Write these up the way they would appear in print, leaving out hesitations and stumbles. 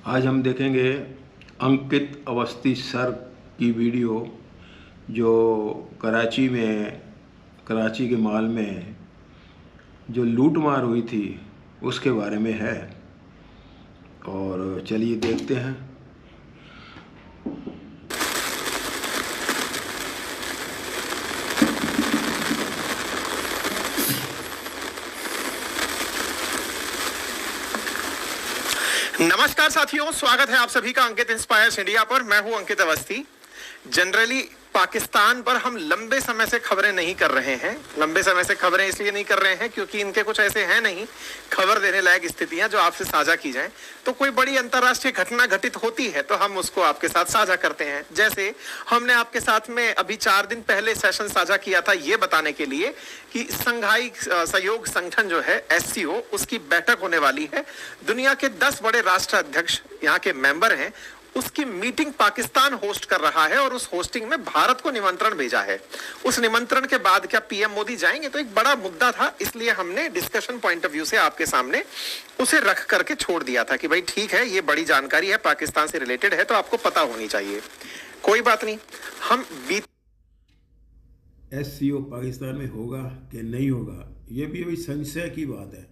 आज हम देखेंगे अंकित अवस्थी सर की वीडियो जो कराची के मॉल में जो लूटमार हुई थी उसके बारे में है। और चलिए देखते हैं। नमस्कार साथियों, स्वागत है आप सभी का अंकित इंस्पायर्स इंडिया पर। मैं हूं अंकित अवस्थी। जनरली पाकिस्तान पर हम लंबे समय से खबरें नहीं कर रहे हैं। लंबे समय से खबरें इसलिए नहीं कर रहे हैं क्योंकि इनके कुछ ऐसे हैं नहीं खबर देने लायक स्थितियां जो आपसे साझा की जाएं। तो कोई बड़ी अंतर्राष्ट्रीय घटना घटित होती है तो हम उसको आपके साथ साझा करते हैं। जैसे हमने आपके साथ में अभी 4 दिन पहले सेशन साझा किया था ये बताने के लिए कि संघाई सहयोग संगठन जो है SCO, उसकी बैठक होने वाली है। दुनिया के 10 बड़े राष्ट्र अध्यक्ष यहाँ के मेंबर हैं। उसकी मीटिंग पाकिस्तान होस्ट कर रहा है और उस होस्टिंग में भारत को निमंत्रण भेजा है। उस निमंत्रण के बाद क्या पीएम मोदी जाएंगे? तो एक बड़ा मुद्दा था, इसलिए हमने डिस्कशन पॉइंट ऑफ व्यू से आपके सामने उसे रख करके छोड़ दिया था कि भाई ठीक है, ये बड़ी जानकारी है, पाकिस्तान से रिलेटेड है, तो आपको पता होनी चाहिए। कोई बात नहीं, हम SCO पाकिस्तान में होगा कि नहीं होगा, ये भी अभी संशय की बात है।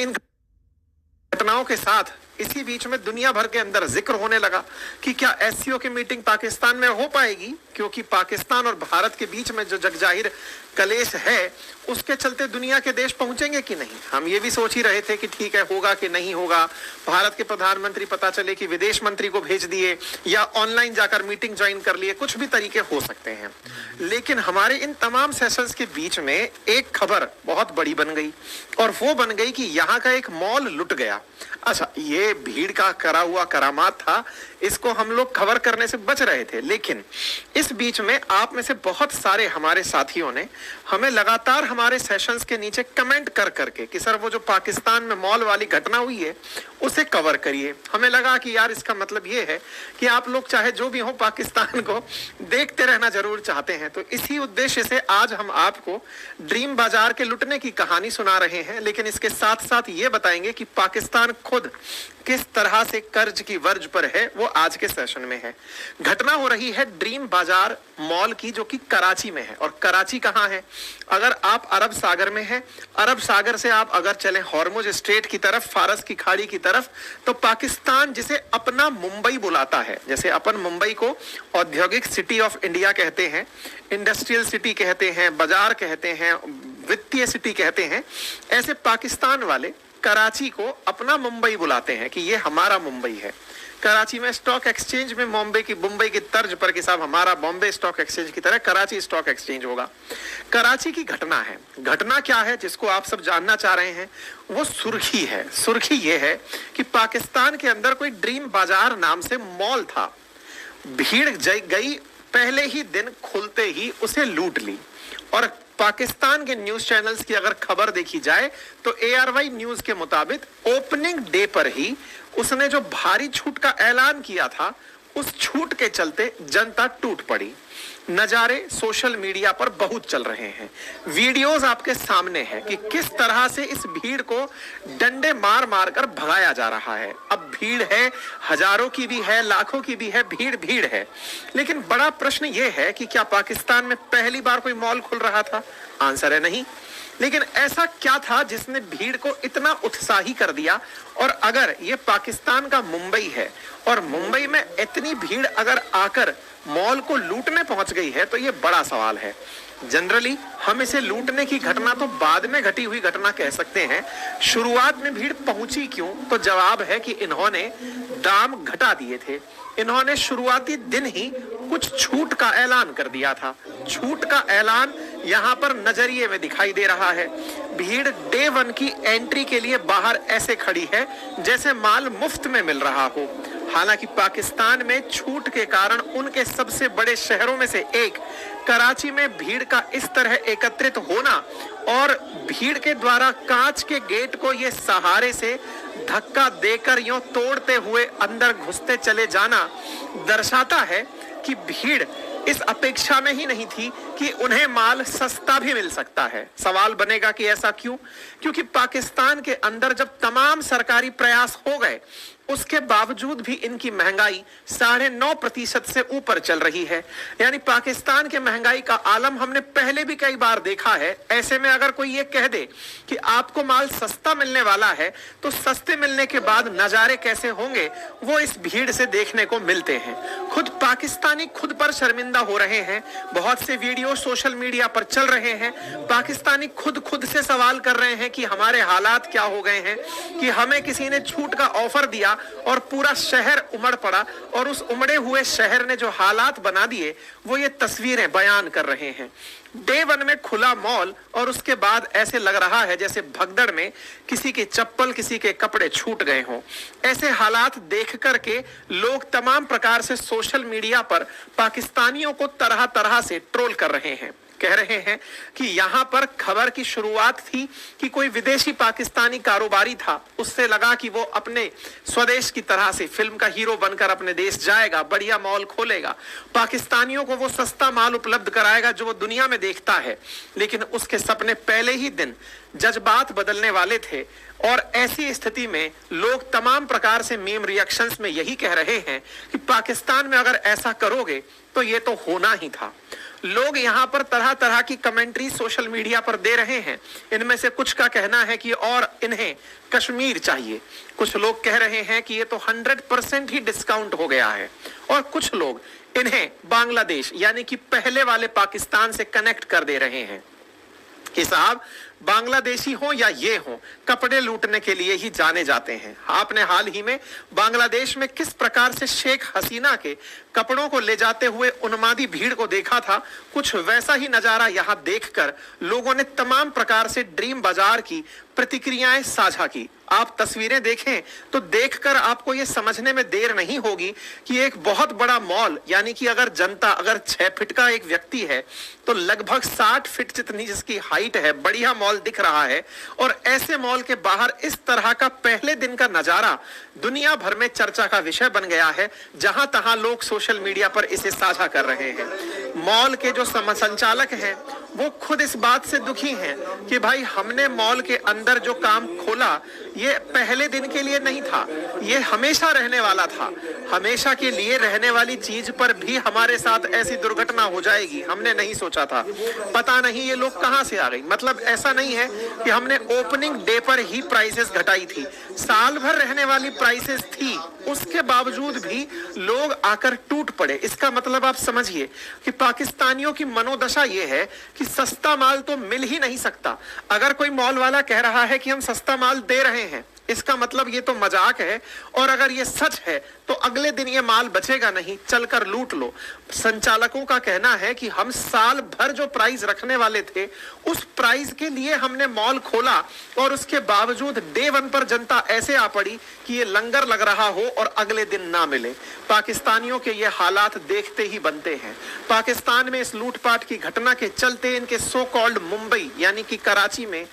इन घटनाओं के साथ इसी बीच में दुनिया भर के अंदर जिक्र होने लगा कि क्या SCO की मीटिंग पाकिस्तान में हो पाएगी, क्योंकि पाकिस्तान और भारत के बीच में जो जगजाहिर कलेश है उसके चलते दुनिया के देश पहुंचेंगे कि नहीं। हम ये भी सोच ही रहे थे कि ठीक है, होगा कि नहीं होगा। भारत के प्रधानमंत्री पता चले कि विदेश मंत्री को भेज दिए या ऑनलाइन जाकर मीटिंग ज्वाइन कर लिए, कुछ भी तरीके हो सकते हैं। लेकिन हमारे इन तमाम सेशंस के बीच में एक खबर बहुत बड़ी बन गई और वो बन गई कि यहाँ का एक मॉल लुट गया। अच्छा, ये भीड़ का करा हुआ करामात था, इसको हम लोग कवर करने से बच रहे थे। लेकिन इस बीच में आप में से बहुत सारे हमारे साथियों ने हमें लगातार हमारे सेशंस के नीचे कमेंट कर करके कि सर वो जो पाकिस्तान में मॉल वाली घटना हुई है उसे कवर करिए। हमें लगा कि यार इसका मतलब ये है कि आप लोग चाहे जो भी हो पाकिस्तान को देखते रहना जरूर चाहते हैं। तो इसी उद्देश्य से आज हम आपको ड्रीम बाजार के लुटने की कहानी सुना रहे हैं, लेकिन इसके साथ साथ ये बताएंगे कि पाकिस्तान खुद किस तरह से कर्ज की वर्ज पर है, वो आज के सेशन में है। घटना हो रही है ड्रीम बाजार मॉल की, जो कि कराची में है। और कराची कहां है? अगर आप अरब सागर में हैं, अरब सागर से आप अगर चलें हॉर्मुज स्ट्रेट की तरफ, फारस की खाड़ी की तरफ, तो पाकिस्तान जिसे अपना मुंबई बुलाता है, जैसे अपन मुंबई को औद्योगिक सिटी ऑफ इंडिया कहते हैं, इंडस्ट्रियल सिटी कहते हैं, बाजार कहते हैं, वित्तीय सिटी कहते हैं, ऐसे पाकिस्तान वाले कराची को अपना मुंबई बुलाते हैं कि ये हमारा मुंबई है। कराची में स्टॉक एक्सचेंज में मुंबई की तर्ज पर कि साहब हमारा बॉम्बे स्टॉक एक्सचेंज की तरह कराची स्टॉक एक्सचेंज होगा। कराची की घटना है। घटना क्या है जिसको आप सब जानना चाह रहे हैं? वो सुर्खी है। सुर्खी ये है कि पाकिस्तान के अंदर कोई ड्रीम बाजार नाम से मॉल था। भीड़ गई, पहले ही दिन खुलते ही उसे लूट ली। और पाकिस्तान के न्यूज चैनल्स की अगर खबर देखी जाए तो ARY न्यूज के मुताबिक ओपनिंग डे पर ही उसने जो भारी छूट का ऐलान किया था, उस छूट के चलते जनता टूट पड़ी। नजारे सोशल मीडिया पर बहुत चल रहे हैं। वीडियोस आपके सामने है कि किस तरह से इस भीड़ को डंडे मार मार कर भगाया जा रहा है। अब भीड़ है, हजारों की भी है, लाखों की भी है, भीड़ है। लेकिन बड़ा प्रश्न यह है कि क्या पाकिस्तान में पहली बार कोई मॉल खुल रहा था? आंसर है नहीं। लेकिन ऐसा क्या था जिसने भीड़ को इतना उत्साही कर दिया? और अगर ये पाकिस्तान का मुंबई है और मुंबई में इतनी भीड़ अगर आकर मॉल को लूटने पहुंच गई है, तो ये बड़ा सवाल है। जनरली हम इसे लूटने की घटना तो बाद में घटी हुई घटना कह सकते हैं। शुरुआत में भीड़ पहुंची क्यों? तो जवाब है कि इन्होंने दाम घटा दिए थे। इन्होंने शुरुआती दिन ही कुछ छूट का ऐलान कर दिया था। छूट का ऐलान यहाँ पर नजरिए में दिखाई दे रहा है। भीड़ डे 1 की एंट्री के लिए बाहर ऐसे खड़ी है जैसे माल मुफ्त में मिल रहा हो। हालांकि पाकिस्तान में छूट के कारण उनके सबसे बड़े शहरों में से एक कराची में भीड़ का इस तरह एकत्रित होना और भीड़ के द्वारा कांच के गेट को ये सहारे से धक्का देकर यूं तोड़ते हुए अंदर घुसते चले जाना दर्शाता है कि भीड़ इस अपेक्षा में ही नहीं थी कि उन्हें माल सस्ता भी मिल सकता है। सवाल बनेगा कि ऐसा क्यों? क्योंकि पाकिस्तान के अंदर जब तमाम सरकारी प्रयास हो गए, उसके बावजूद भी इनकी महंगाई 9.5% से ऊपर चल रही है। यानी पाकिस्तान के महंगाई का आलम हमने पहले भी कई बार देखा है। ऐसे में अगर कोई ये कह दे कि आपको माल सस्ता मिलने वाला है, तो सस्ते मिलने के बाद नजारे कैसे होंगे, वो इस भीड़ से देखने को मिलते हैं। खुद पाकिस्तानी खुद पर शर्मिंदा हो रहे हैं। बहुत से वीडियो सोशल मीडिया पर चल रहे हैं। पाकिस्तानी खुद से सवाल कर रहे हैं कि हमारे हालात क्या हो गए हैं, कि हमें किसी ने छूट का ऑफर दिया और पूरा शहर उमड़ पड़ा, और उस उमड़े हुए शहर ने जो हालात बना दिए वो ये तस्वीरें बयान कर रहे हैं। डे 1 में खुला मॉल और उसके बाद ऐसे लग रहा है जैसे भगदड़ में किसी के चप्पल, किसी के कपड़े छूट गए हों। ऐसे हालात देख करके लोग तमाम प्रकार से सोशल मीडिया पर पाकिस्तानियों को तरह तरह से ट्रोल कर रहे हैं। कह रहे हैं कि यहां पर खबर की शुरुआत थी कि कोई विदेशी पाकिस्तानी कारोबारी था, उससे लगा कि वो अपने स्वदेश की तरह से फिल्म का हीरो बनकर अपने देश जाएगा, बढ़िया मॉल खोलेगा, पाकिस्तानियों को वो सस्ता माल उपलब्ध कराएगा जो वो दुनिया में देखता है। लेकिन उसके सपने पहले ही दिन जज्बात बदलने वाले थे। और ऐसी स्थिति में लोग तमाम प्रकार से मीम रिएक्शंस में यही कह रहे हैं कि पाकिस्तान में अगर ऐसा करोगे तो ये तो होना ही था। लोग यहाँ पर तरह तरह की कमेंट्री सोशल मीडिया पर दे रहे हैं। इनमें से कुछ का कहना है कि और इन्हें कश्मीर चाहिए, कुछ लोग कह रहे हैं कि ये तो 100% ही डिस्काउंट हो गया है, और कुछ लोग इन्हें बांग्लादेश यानी कि पहले वाले पाकिस्तान से कनेक्ट कर दे रहे हैं कि साहब बांग्लादेशी हो या ये हो, कपड़े लूटने के लिए ही जाने जाते हैं। आपने हाल ही में बांग्लादेश में किस प्रकार से शेख हसीना के कपड़ों को ले जाते हुए उन्मादी भीड़ को देखा था। कुछ वैसा ही नजारा यहां देखकर लोगों ने तमाम प्रकार से ड्रीम बाजार की प्रतिक्रियाएं साझा की। आप तस्वीरें देखें तो देखकर आपको यह समझने में देर नहीं होगी कि एक बहुत बड़ा मॉल, यानी कि अगर 6 फीट का एक व्यक्ति है तो लगभग 60 फीट जितनी जिसकी हाइट है, बढ़िया मॉल दिख रहा है। और ऐसे मॉल के बाहर इस तरह का पहले दिन का नजारा दुनिया भर में चर्चा का विषय बन गया है। जहां तहां लोग सोशल मीडिया पर इसे साझा कर रहे हैं। मॉल के जो संचालक हैं वो खुद इस बात से दुखी हैं कि भाई हमने मॉल के अंदर जो काम खोला ये पहले दिन के लिए नहीं था, ये हमेशा रहने वाला था। हमेशा के लिए रहने वाली चीज पर भी हमारे साथ ऐसी दुर्घटना हो जाएगी, हमने नहीं सोचा था। पता नहीं ये लोग कहां से आ गई। मतलब ऐसा नहीं है कि हमने ओपनिंग डे पर ही प्राइसेस घटाई थी, साल भर रहने वाली प्राइसेस थी, उसके बावजूद भी लोग आकर टूट पड़े। इसका मतलब आप समझिए कि पाकिस्तानियों की मनोदशा ये है कि सस्ता माल तो मिल ही नहीं सकता। अगर कोई मॉल वाला कह रहा है कि हम सस्ता माल दे रहे हैं, इसका मतलब ये तो मजाक है, और अगर ये सच है तो अगले दिन ये माल बचेगा नहीं, चलकर लूट लो। संचालकों का कहना है कि हम साल भर जो प्राइस रखने वाले थे उस प्राइस के लिए हमने मॉल खोला, और उसके बावजूद डे 1 पर जनता ऐसे आ पड़ी कि ये लंगर लग रहा हो और अगले दिन ना मिले। पाकिस्तानियों के ये हालात देखते ही बनते हैं। पाकिस्तान में इस लूटपाट की घटना के चलते इनके सो कॉल्ड मुंबई यानी कि कराची में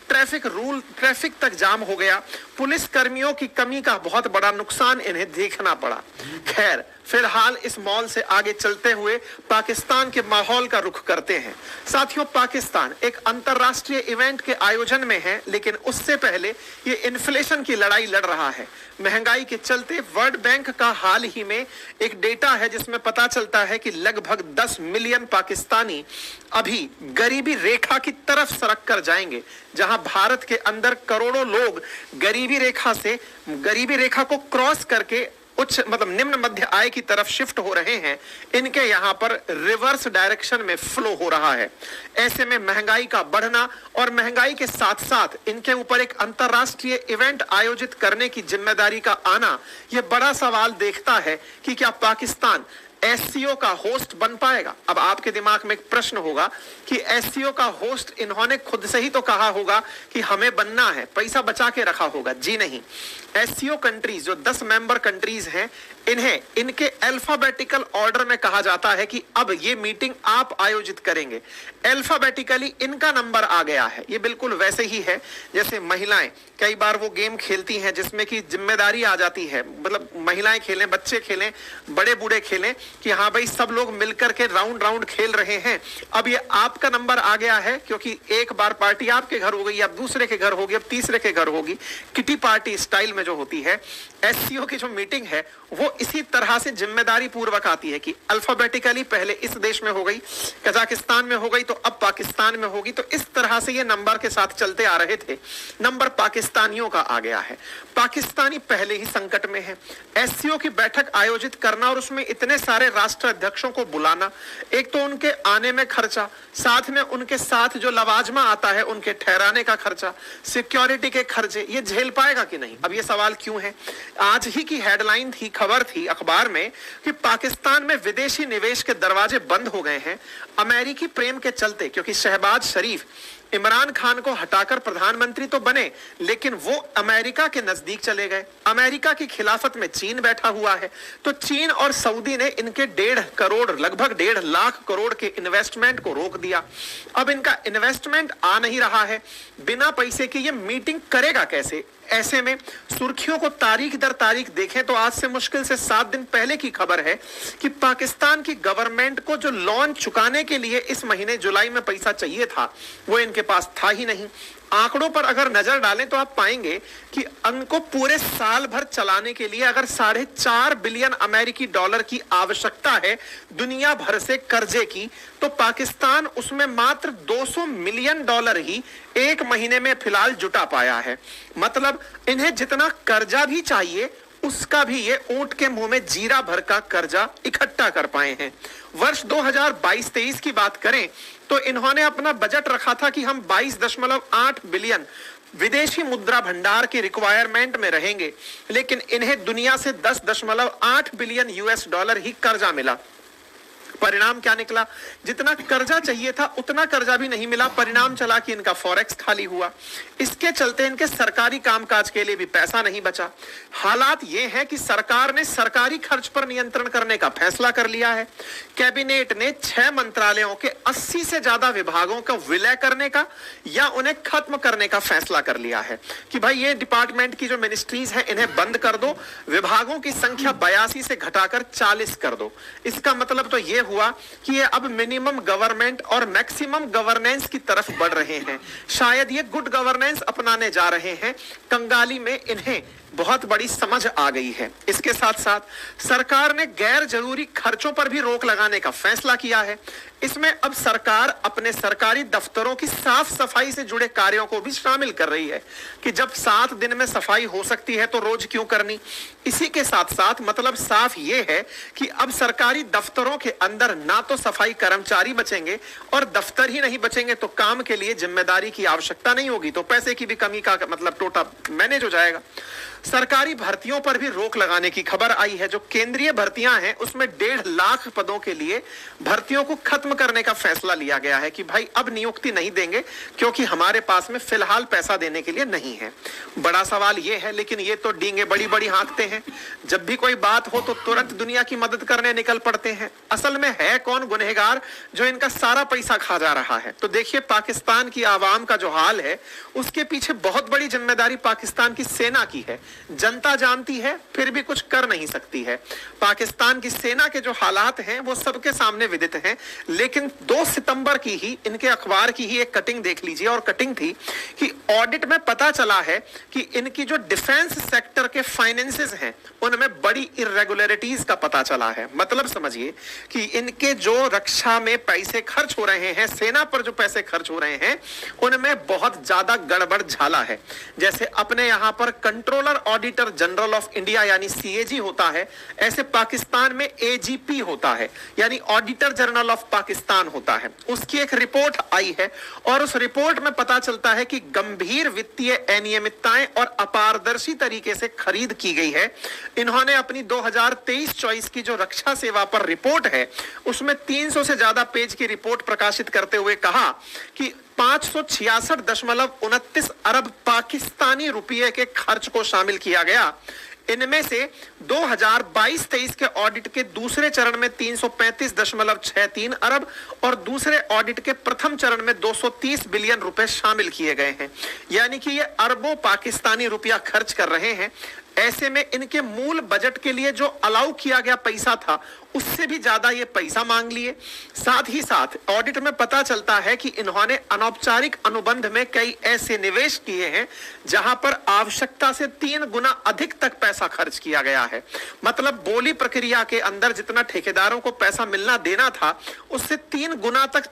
ट्रैफिक तक जाम हो गया। पुलिस कर्मियों की कमी का बहुत बड़ा नुकसान इन्हें देखना पड़ा। खैर, फिलहाल इस मॉल से आगे चलते हुए पाकिस्तान के माहौल का रुख करते हैं। साथियों, पाकिस्तान एक अंतरराष्ट्रीय इवेंट के आयोजन में है, लेकिन उससे पहले ये इन्फ्लेशन की लड़ाई लड़ रहा है। महंगाई के चलते वर्ल्ड बैंक का हाल ही में एक डेटा है जिसमें पता चलता है कि लगभग 10 मिलियन पाकिस्तानी अभी गरीबी रेखा की तरफ सरक कर जाएंगे। जहां भारत के अंदर करोड़ों लोग गरीबी रेखा को क्रॉस करके उच्च मतलब निम्न मध्य आय की तरफ शिफ्ट हो रहे हैं, इनके यहां पर रिवर्स डायरेक्शन में फ्लो हो रहा है। ऐसे में महंगाई का बढ़ना और महंगाई के साथ साथ इनके ऊपर एक अंतरराष्ट्रीय इवेंट आयोजित करने की जिम्मेदारी का आना, यह बड़ा सवाल देखता है कि क्या पाकिस्तान एससीओ का होस्ट बन पाएगा। अब आपके दिमाग में एक प्रश्न होगा कि एससीओ का होस्ट इन्होंने खुद से ही तो कहा होगा कि हमें बनना है, पैसा बचा के रखा होगा। जी नहीं, एससीओ कंट्रीज जो 10 मेंबर कंट्रीज हैं, इन्हें इनके अल्फाबेटिकल ऑर्डर में कहा जाता है कि अब ये मीटिंग आप आयोजित करेंगे। अल्फाबेटिकली इनका नंबर आ गया है। ये बिल्कुल वैसे ही है जैसे महिलाएं कई बार वो गेम खेलती हैं जिसमें कि जिम्मेदारी आ जाती है, मतलब महिलाएं खेलें, बच्चे खेलें, बड़े बूढ़े खेलें कि हाँ भाई सब लोग मिलकर के राउंड राउंड खेल रहे हैं। अब ये आपका नंबर आ गया है क्योंकि एक बार पार्टी आपके घर हो गई, अब दूसरे के घर होगी, अब तीसरे के घर होगी। किटी पार्टी स्टाइल में जो होती है एससीओ की जो मीटिंग है वो इसी तरह से जिम्मेदारी पूर्वक आती है कि अल्फाबेटिकली पहले इस देश में हो गई, कजाकिस्तान में हो गई, तो अब पाकिस्तान में होगी। तो इस तरह से ये नंबर के साथ चलते आ रहे थे। नंबर पाकिस्तानियों का आ गया है। पाकिस्तानी पहले ही संकट में है। एससीओ की बैठक आयोजित करना और उसमें इतने सारे राष्ट्र अध्यक्षों को बुलाना, एक तो उनके आने में खर्चा, साथ में उनके साथ जो लवाजमा आता है उनके ठहराने का खर्चा, सिक्योरिटी के खर्चे, ये झेल पाएगा कि नहीं। अब ये सवाल क्यों है? आज ही की हेडलाइन थी, खबर थी अखबार में कि पाकिस्तान में विदेशी निवेश के दरवाजे बंद हो गए हैं अमेरिकी प्रेम के चलते, क्योंकि शहबाज शरीफ इमरान खान को हटाकर प्रधानमंत्री तो बने लेकिन वो अमेरिका के नजदीक चले गए। अमेरिका की खिलाफत में चीन बैठा हुआ है, तो चीन और सऊदी ने इनके 1.5 करोड़, लगभग 1.5 लाख करोड़ के इन्वेस्टमेंट को रोक दिया। अब इनका इन्वेस्टमेंट आ नहीं रहा है, बिना पैसे की ये मीटिंग करेगा कैसे? ऐसे में सुर्खियों को तारीख दर तारीख देखें तो आज से मुश्किल से 7 दिन पहले की खबर है कि पाकिस्तान की गवर्नमेंट को जो लोन चुकाने के लिए इस महीने जुलाई में पैसा चाहिए था वो इनके पास था ही नहीं। आंकड़ों पर अगर नजर डालें तो आप पाएंगे कि इनको पूरे साल भर चलाने के लिए अगर 4.5 बिलियन अमेरिकी डॉलर की आवश्यकता है दुनिया भर से कर्जे की, तो पाकिस्तान उसमें मात्र 200 मिलियन डॉलर ही एक महीने में फिलहाल जुटा पाया है। मतलब इन्हें जितना कर्जा भी चाहिए उसका भी ये ऊंट के मुंह में जीरा भर का कर्जा इकट्ठा कर पाए हैं। वर्ष 2022-23 की बात करें तो इन्होंने अपना बजट रखा था कि हम 22.8 बिलियन विदेशी मुद्रा भंडार की रिक्वायरमेंट में रहेंगे, लेकिन इन्हें दुनिया से 10.8 बिलियन यूएस डॉलर ही कर्जा मिला। परिणाम क्या निकला? जितना कर्जा चाहिए था उतना कर्जा भी नहीं मिला। परिणाम चला कि इनका फॉरेक्स खाली हुआ। इसके चलते इनके सरकारी कामकाज के लिए भी पैसा नहीं बचा। हालात ये हैं कि सरकार ने सरकारी खर्च पर नियंत्रण करने का फैसला कर लिया है। कैबिनेट ने 6 मंत्रालयों के 80 से ज्यादा विभागों का विलय करने का या उन्हें खत्म करने का फैसला कर लिया है कि भाई ये डिपार्टमेंट की जो मिनिस्ट्रीज हैं इन्हें बंद कर दो, विभागों की संख्या 82 से घटाकर 40 कर दो। इसका मतलब तो ये हुआ कि ये अब मिनिमम गवर्नमेंट और मैक्सिमम गवर्नेंस की तरफ बढ़ रहे हैं। शायद ये गुड गवर्नेंस अपनाने जा रहे हैं। कंगाली में इन्हें बहुत बड़ी समझ आ गई है। इसके साथ साथ सरकार ने गैर जरूरी खर्चों पर भी रोक लगाने का फैसला किया है। इसमें अब सरकार अपने सरकारी दफ्तरों की साफ सफाई से जुड़े कार्यों को भी शामिल कर रही है कि जब 7 दिन में सफाई हो सकती है तो रोज क्यों करनी। इसी के साथ साथ मतलब साफ ये है कि अब सरकारी दफ्तरों के अंदर ना तो सफाई कर्मचारी बचेंगे और दफ्तर ही नहीं बचेंगे तो काम के लिए जिम्मेदारी की आवश्यकता नहीं होगी, तो पैसे की भी कमी का मतलब टोटा मैनेज हो जाएगा। सरकारी भर्तियों पर भी रोक लगाने की खबर आई है। जो केंद्रीय भर्तियां हैं उसमें 1.5 लाख पदों के लिए भर्तियों को खत्म करने का फैसला लिया गया है कि भाई अब नियुक्ति नहीं देंगे क्योंकि हमारे पास में फिलहाल पैसा देने के लिए नहीं है। बड़ा सवाल यह है, लेकिन ये तो डींगे बड़ी बड़ी हाँकते हैं। जब भी कोई बात हो तो तुरंत दुनिया की मदद करने निकल पड़ते हैं। असल में है कौन गुनहगार जो इनका सारा पैसा खा जा रहा है? तो देखिए पाकिस्तान की आवाम का जो हाल है उसके पीछे बहुत बड़ी जिम्मेदारी पाकिस्तान की सेना की है। जनता जानती है फिर भी कुछ कर नहीं सकती है। पाकिस्तान की सेना के जो हालात हैं वो सबके सामने विदित हैं। लेकिन 2 सितंबर की ही इनके अखबार की ही एक कटिंग देख लीजिए, और कटिंग थी कि ऑडिट में पता चला है कि इनकी जो डिफेंस सेक्टर के फाइनेंसेस हैं उनमें बड़ी इरेगुलरिटीज का पता चला है। मतलब समझिए कि इनके जो रक्षा में पैसे खर्च हो रहे हैं, सेना पर जो पैसे खर्च हो रहे हैं उनमें बहुत ज्यादा गड़बड़ झाला है। जैसे अपने यहां पर controller auditor general of India यानी सीएजी होता है, ऐसे पाकिस्तान में एजीपी होता है यानी ऑडिटर जनरल ऑफ पाकिस्तान होता है। उसकी एक रिपोर्ट आई है और उस रिपोर्ट में पता चलता है कि गंभीर वित्तीय अनियमितताएं और अपारदर्शी तरीके से खरीद की गई है। इन्होंने अपनी 2023-24 की जो रक्षा सेवा पर रिपोर्ट है उसमें 300 से ज्यादा पेज की रिपोर्ट प्रकाशित करते हुए कहा कि 566.29 अरब पाकिस्तानी रुपये के खर्च को शामिल किया गया। इनमें से 2022-23 के ऑडिट के दूसरे चरण में 335.63 अरब और दूसरे ऑडिट के प्रथम चरण में 230 बिलियन रुपए शामिल किए गए हैं। यानी कि ये अरबों पाकिस्तानी रुपया खर्च कर रहे हैं। ऐसे में इनके मूल बजट के लिए जो अलाउ किया गया पैसा था उससे भी ज्यादा ये पैसा मांग लिए। साथ ही साथ ऑडिट में पता चलता है कि इन्होंने अनौपचारिक अनुबंध में कई ऐसे निवेश किए हैं जहां पर आवश्यकता से 3 गुना अधिक तक पैसा खर्च किया गया है। मतलब बोली प्रक्रिया के अंदर जितना ठेकेदारों को पैसा मिलना देना था उससे 3 गुना तक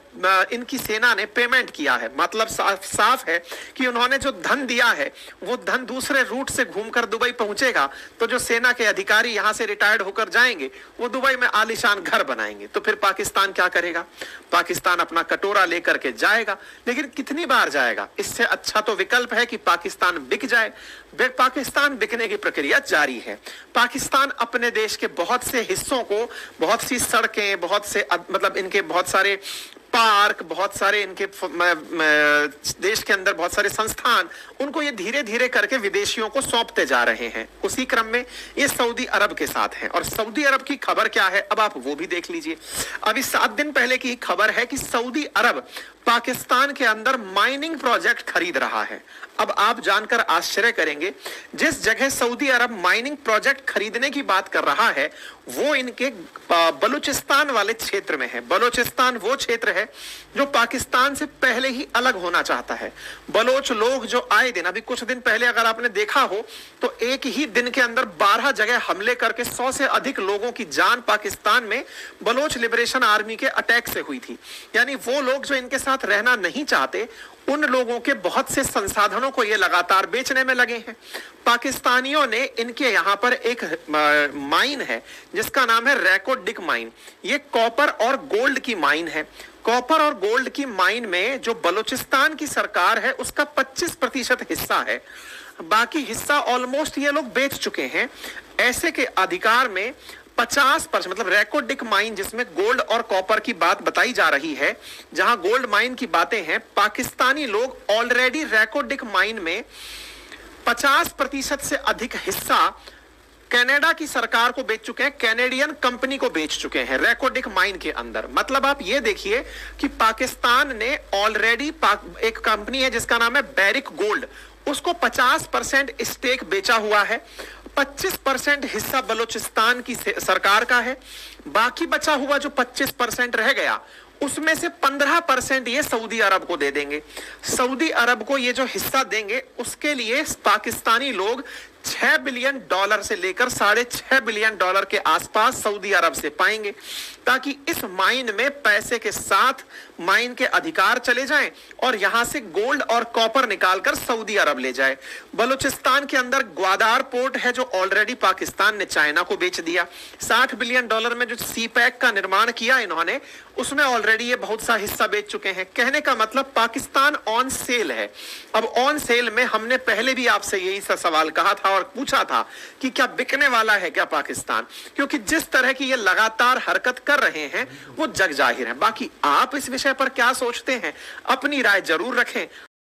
इनकी सेना ने पेमेंट किया है। मतलब साफ है कि उन्होंने जो धन दिया है वो धन दूसरे रूट से घूमकर दुबई पहुंचेगा, तो जो सेना के अधिकारी यहां से रिटायर्ड होकर जाएंगे वो दुबई में आलीशान घर बनाएंगे। तो फिर पाकिस्तान क्या करेगा? पाकिस्तान अपना कटोरा लेकर के जाएगा, लेकिन कितनी बार जाएगा? इससे अच्छा तो विकल्प है कि पाकिस्तान बिक जाए। पाकिस्तान बिकने की प्रक्रिया जारी है। पाकिस्तान अपने देश के बहुत से हिस्सों को, बहुत सी सड़कें, बहुत से मतलब इनके बहुत सारे पार्क, बहुत सारे इनके देश के अंदर बहुत सारे संस्थान, उनको ये धीरे धीरे करके विदेशियों को सौंपते जा रहे हैं। उसी क्रम में ये सऊदी अरब के साथ है। और सऊदी अरब की खबर क्या है अब आप वो भी देख लीजिए। अभी 7 दिन पहले की खबर है कि सऊदी अरब पाकिस्तान के अंदर माइनिंग प्रोजेक्ट खरीद रहा है। अब आप जानकर आश्चर्य करेंगे, जिस जगह सऊदी अरब माइनिंग प्रोजेक्ट खरीदने की बात कर रहा है वो इनके बलूचिस्तान वाले क्षेत्र में है। बलूचिस्तान वो क्षेत्र है जो पाकिस्तान से पहले ही अलग होना चाहता है। बलोच लोग जो आए दिन, अभी कुछ दिन पहले अगर आपने देखा हो तो एक ही दिन के अंदर 12 जगह हमले करके 100 से अधिक लोगों की जान पाकिस्तान में बलोच लिबरेशन आर्मी के अटैक से हुई थी। यानी वो लोग जो इनके साथ रहना नहीं चाहते, उन लोगों के बहुत से संसाधनों को ये लगातार बेचने में लगे हैं। पाकिस्तानियों ने इनके यहां पर एक माइन है जिसका नाम है रैको डिक माइन। ये कॉपर और गोल्ड की माइन है। कॉपर और गोल्ड की माइन में जो बलूचिस्तान की सरकार है उसका 25% हिस्सा है। बाकी हिस्सा ऑलमोस्ट ये लोग बेच चुके हैं। ऐसे के अधिकार में 50% मतलब रैकोडिक माइन जिसमें गोल्ड और कॉपर की बात बताई जा रही है, जहां गोल्ड माइन की बातें हैं, पाकिस्तानी लोग ऑलरेडी रैकोडिक माइन में 50% से अधिक हिस्सा कनाडा की सरकार को बेच चुके हैं, कैनेडियन कंपनी को बेच चुके हैं रैकोडिक माइन के अंदर। मतलब आप ये देखिए कि पाकिस्तान ने ऑलरेडी एक कंपनी है जिसका नाम है बैरिक गोल्ड, उसको 50% स्टेक बेचा हुआ है। 25% हिस्सा बलूचिस्तान की सरकार का है। बाकी बचा हुआ जो 25% रह गया उसमें से 15% ये सऊदी अरब को दे देंगे। सऊदी अरब को ये जो हिस्सा देंगे उसके लिए पाकिस्तानी लोग $6 बिलियन से लेकर $6.5 बिलियन के आसपास सऊदी अरब से पाएंगे, ताकि इस माइन में पैसे के साथ माइन के अधिकार चले जाएं और यहां से गोल्ड और कॉपर निकालकर सऊदी अरब ले जाए। बलूचिस्तान के अंदर ग्वादार पोर्ट है जो ऑलरेडी पाकिस्तान ने चाइना को बेच दिया। $60 बिलियन में जो सी पैक का निर्माण किया इन्होंने, उसमें ऑलरेडी ये बहुत सा हिस्सा बेच चुके हैं। कहने का मतलब पाकिस्तान ऑन सेल है। अब ऑन सेल में हमने पहले भी आपसे यही सा सवाल कहा था और पूछा था कि क्या बिकने वाला है क्या पाकिस्तान, क्योंकि जिस तरह की ये लगातार हरकत कर रहे हैं वो जग जाहिर है। बाकी आप इस विषय पर क्या सोचते हैं, अपनी राय जरूर रखें।